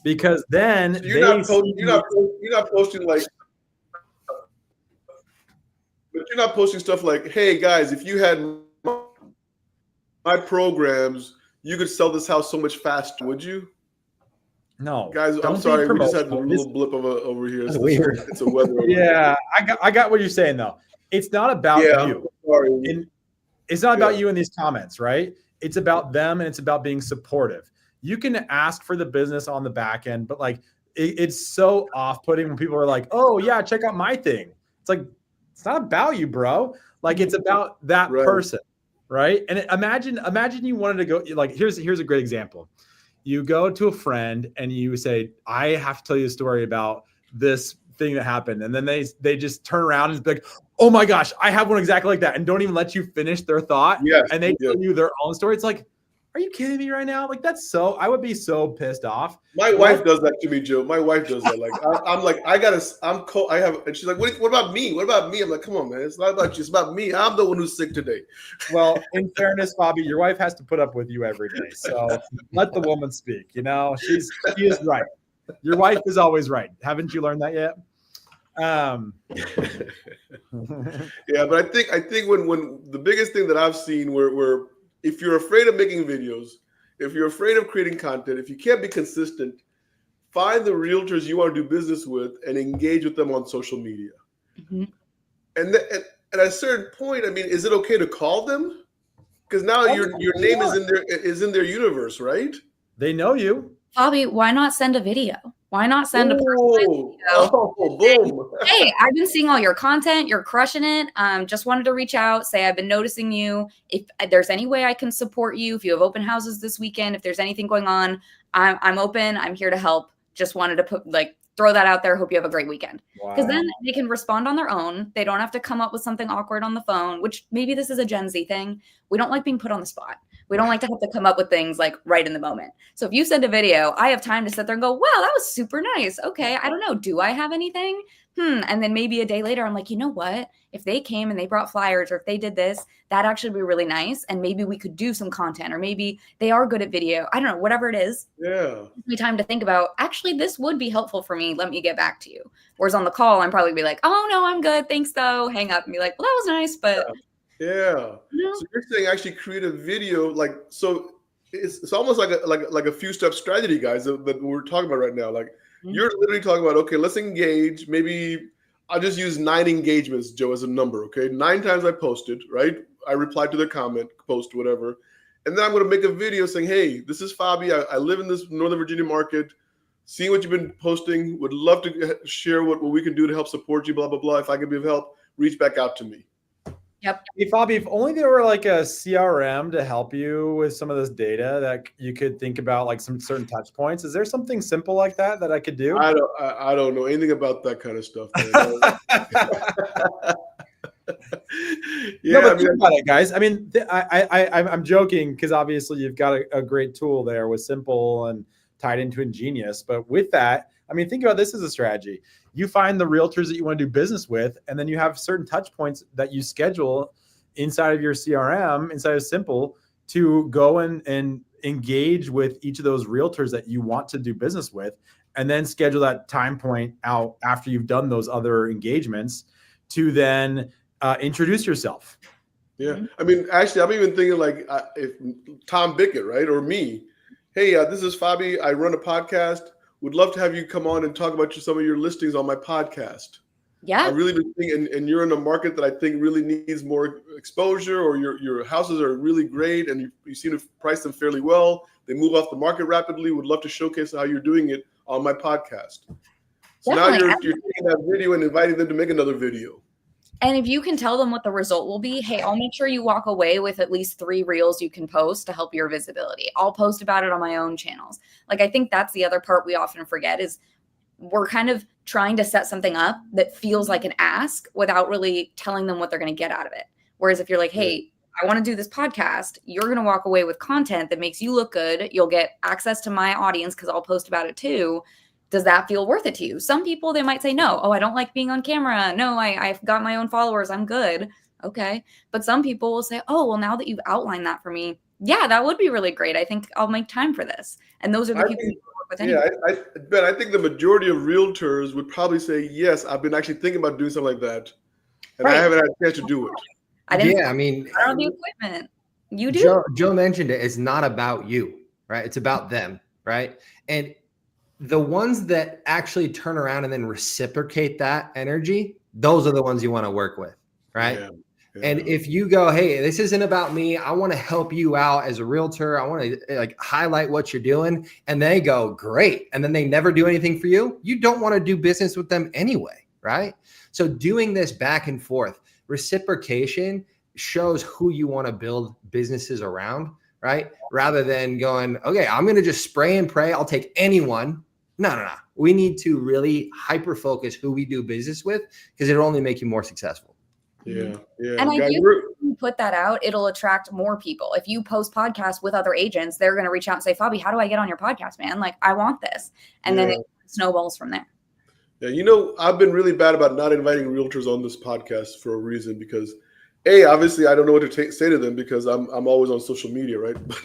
because then you're not posting like, but you're not posting stuff like, hey guys, if you had my programs, you could sell this house so much faster, would you? No, Guys, I'm don't be sorry. We just had a promotional. little blip of over here. That's weird. It's a weather. Over Yeah, I got what you're saying though. It's not about yeah, you. I'm sorry. And it's not about Yeah. you in these comments, right? It's about them and it's about being supportive. You can ask for the business on the back end, but like it's so off-putting when people are like, oh yeah, check out my thing. It's like, it's not about you, bro. Like it's about that Right. person, right? And imagine you wanted to go, like, here's a great example. You go to a friend and you say, I have to tell you a story about this thing that happened. And then they just turn around and be like, oh my gosh, I have one exactly like that. And don't even let you finish their thought. Yes, And they yes. tell you their own story. It's like, are you kidding me right now? Like, I would be so pissed off. My wife does that to me, Joe. My wife does that. Like, I'm like, and she's like, what about me? What about me? I'm like, come on, man. It's not about you. It's about me. I'm the one who's sick today. Well, in fairness, Bobby, your wife has to put up with you every day. So let the woman speak. You know, she is right. Your wife is always right. Haven't you learned that yet? Yeah, but I think when the biggest thing that I've seen where if you're afraid of making videos, if you're afraid of creating content, if you can't be consistent, find the realtors you want to do business with and engage with them on social media. Mm-hmm. And at a certain point, I mean, is it okay to call them? Because now your name is in their universe, right? They know you. Bobby, why not send a video? Why not send a personalized video? Oh, boom. Hey, I've been seeing all your content. You're crushing it. Just wanted to reach out, say I've been noticing you. If there's any way I can support you, if you have open houses this weekend, if there's anything going on, I'm open. I'm here to help. Just wanted to throw that out there. Hope you have a great weekend. Because then they can respond on their own. They don't have to come up with something awkward on the phone, which maybe this is a Gen Z thing. We don't like being put on the spot. We don't like to have to come up with things like right in the moment. So if you send a video, I have time to sit there and go, wow, that was super nice. Okay, I don't know. Do I have anything? And then maybe a day later, I'm like, you know what? If they came and they brought flyers or if they did this, that'd actually be really nice. And maybe we could do some content or maybe they are good at video. I don't know, whatever it is. Yeah. Give me time to think about, actually, this would be helpful for me. Let me get back to you. Whereas on the call, I'm probably be like, oh, no, I'm good. Thanks, though. Hang up and be like, well, that was nice, but. Yeah. You know? So you're saying actually create a video so it's almost like a few step strategy, guys, that we're talking about right now. Like you're literally talking about, okay, let's engage. Maybe I'll just use 9 engagements, Joe, as a number. Okay. 9 times I posted, right? I replied to their comment, post, whatever. And then I'm going to make a video saying, hey, this is Fabi. I live in this Northern Virginia market. Seeing what you've been posting, would love to share what we can do to help support you, blah, blah, blah. If I can be of help, reach back out to me. Yep. Hey, Fabi, if only there were like a CRM to help you with some of this data that you could think about, like some certain touch points. Is there something simple like that I could do? I don't know anything about that kind of stuff. Yeah, no, but think about it, guys. I mean, I'm joking because obviously you've got a great tool there with Simple and tied into Ingenious. But with that, I mean, think about this as a strategy. You find the realtors that you want to do business with, and then you have certain touch points that you schedule inside of your CRM, inside of Simple, to go and engage with each of those realtors that you want to do business with, and then schedule that time point out after you've done those other engagements to then introduce yourself. Yeah. I mean, actually, I'm even thinking like if Tom Bickett, right? Or me. Hey, this is Fabi. I run a podcast. Would love to have you come on and talk about some of your listings on my podcast. Yeah. I really been thinking, and you're in a market that I think really needs more exposure, or your houses are really great and you seem to price them fairly well. They move off the market rapidly. Would love to showcase how you're doing it on my podcast. So Definitely. now you're taking that video and inviting them to make another video. And if you can tell them what the result will be, hey, I'll make sure you walk away with at least 3 reels you can post to help your visibility. I'll post about it on my own channels. Like, I think that's the other part we often forget is we're kind of trying to set something up that feels like an ask without really telling them what they're going to get out of it. Whereas if you're like, hey, I want to do this podcast, you're going to walk away with content that makes you look good. You'll get access to my audience because I'll post about it too. Does that feel worth it to you? Some people, they might say, no, I don't like being on camera. No, I've got my own followers. I'm good. Okay. But some people will say, oh, well, now that you've outlined that for me, yeah, that would be really great. I think I'll make time for this. And those are the people you work with anyway. Yeah, I think the majority of realtors would probably say, yes, I've been actually thinking about doing something like that. And I haven't had a chance to do it. I don't the have the equipment. You do. Joe mentioned it. It's not about you, right? It's about them, right? And the ones that actually turn around and then reciprocate that energy, those are the ones you want to work with, right? Yeah. And if you go, hey, this isn't about me, I want to help you out as a realtor, I want to like highlight what you're doing, and they go, great, and then they never do anything for you, you don't want to do business with them anyway, right? So doing this back and forth, reciprocation shows who you want to build businesses around, right? Rather than going, okay, I'm going to just spray and pray, I'll take anyone. No. We need to really hyper focus who we do business with, because it'll only make you more successful. Yeah. And I Guys, do think if you put that out, it'll attract more people. If you post podcasts with other agents, they're going to reach out and say, Fabi, how do I get on your podcast, man? Like, I want this. And then it snowballs from there. Yeah, you know, I've been really bad about not inviting realtors on this podcast for a reason, because obviously I don't know what to say to them because I'm always on social media, right? But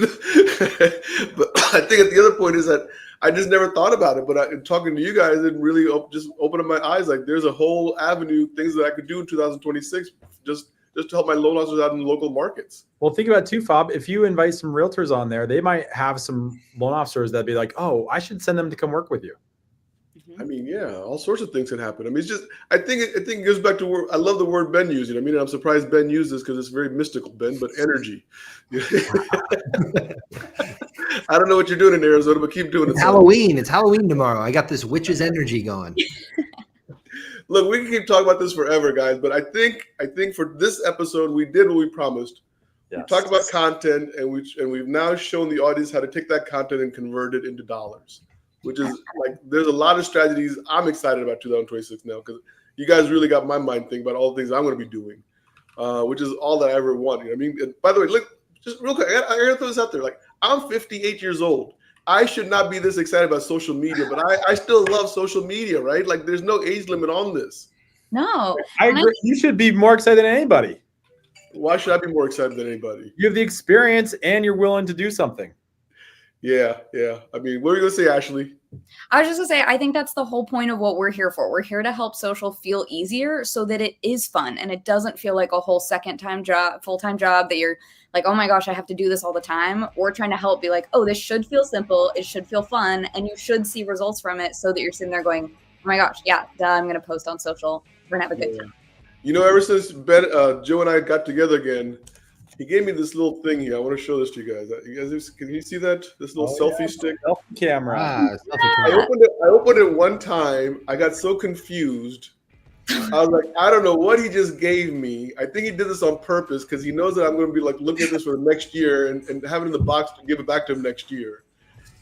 I think the other point is that I just never thought about it. But talking to you guys, it really just opened up my eyes. Like, there's a whole avenue, things that I could do in 2026, just to help my loan officers out in the local markets. Well, think about it too, Fob. If you invite some realtors on there, they might have some loan officers that'd be like, oh, I should send them to come work with you. I mean, yeah, all sorts of things can happen. I mean, it's just, I think it goes back to where I love the word Ben used. I mean, I'm surprised Ben used this because it's very mystical, Ben, but energy. I don't know what you're doing in Arizona, but keep doing it. It's Halloween. It's Halloween tomorrow. I got this witch's energy going. Look, we can keep talking about this forever, guys, but I think for this episode, we did what we promised. Yes. We talked about content, and we've now shown the audience how to take that content and convert it into dollars. Which is like, there's a lot of strategies I'm excited about 2026 now, because you guys really got my mind thinking about all the things I'm going to be doing, which is all that I ever want. I mean, by the way, look, just real quick, I got to throw this out there. Like, I'm 58 years old. I should not be this excited about social media, but I still love social media, right? Like, there's no age limit on this. No. I agree. You should be more excited than anybody. Why should I be more excited than anybody? You have the experience and you're willing to do something. Yeah. I mean, what are you going to say, Ashley? I was just going to say, I think that's the whole point of what we're here for. We're here to help social feel easier so that it is fun and it doesn't feel like a whole full-time job that you're like, oh my gosh, I have to do this all the time. We're trying to help be like, oh, this should feel simple. It should feel fun. And you should see results from it so that you're sitting there going, oh my gosh, yeah, I'm going to post on social. We're going to have a good time. You know, ever since Joe and I got together again, he gave me this little thing here. I want to show this to you guys. Can you see that? This little selfie stick? Selfie camera. I opened it one time. I got so confused. I was like, I don't know what he just gave me. I think he did this on purpose because he knows that I'm going to be like looking at this for the next year and have it in the box to give it back to him next year.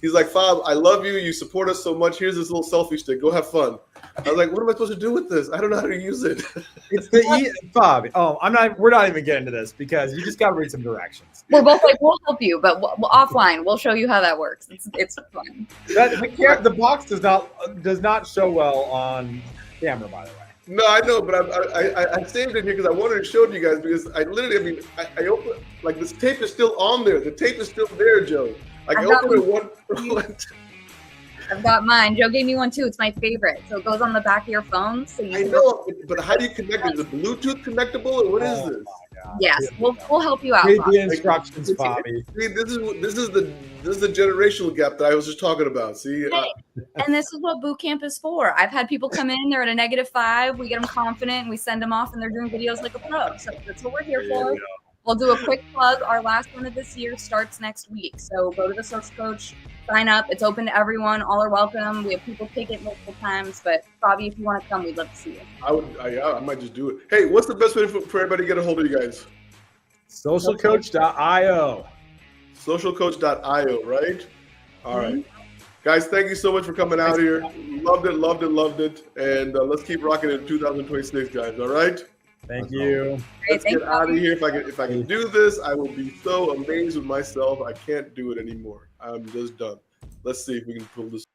He's like, Fob, I love you. You support us so much. Here's this little selfie stick. Go have fun. I was like, what am I supposed to do with this? I don't know how to use it. It's the Fob. Oh, we're not even getting to this because you just got to read some directions. We're both like, we'll help you, but offline, we'll show you how that works. It's fun. The box does not show well on camera, by the way. No, I know, but I saved it here because I wanted to show it to you guys because I opened, like, this tape is still on there. The tape is still there, Joe. Like, I opened it one. I've got mine. Joe gave me one too. It's my favorite. So it goes on the back of your phone. So I know, but how do you connect it? Is it Bluetooth connectable or what is this? Yes, we'll help you out. Read the instructions, Bobby. See, this is the generational gap that I was just talking about. See, and this is what boot camp is for. I've had people come in, they're at a -5. We get them confident, and we send them off, and they're doing videos like a pro. So that's what we're here for. We'll do a quick plug. Our last one of this year starts next week. So go to the SocialCoach, sign up. It's open to everyone. All are welcome. We have people take it multiple times. But Bobby, if you want to come, we'd love to see you. I might just do it. Hey, what's the best way for everybody to get a hold of you guys? SocialCoach.io. SocialCoach.io, right? All right. Guys, thank you so much for coming out here. Loved it. And let's keep rocking it in 2026, guys. All right? Thank you. Let's get out of here. If I can do this, I will be so amazed with myself. I can't do it anymore. I'm just done. Let's see if we can pull this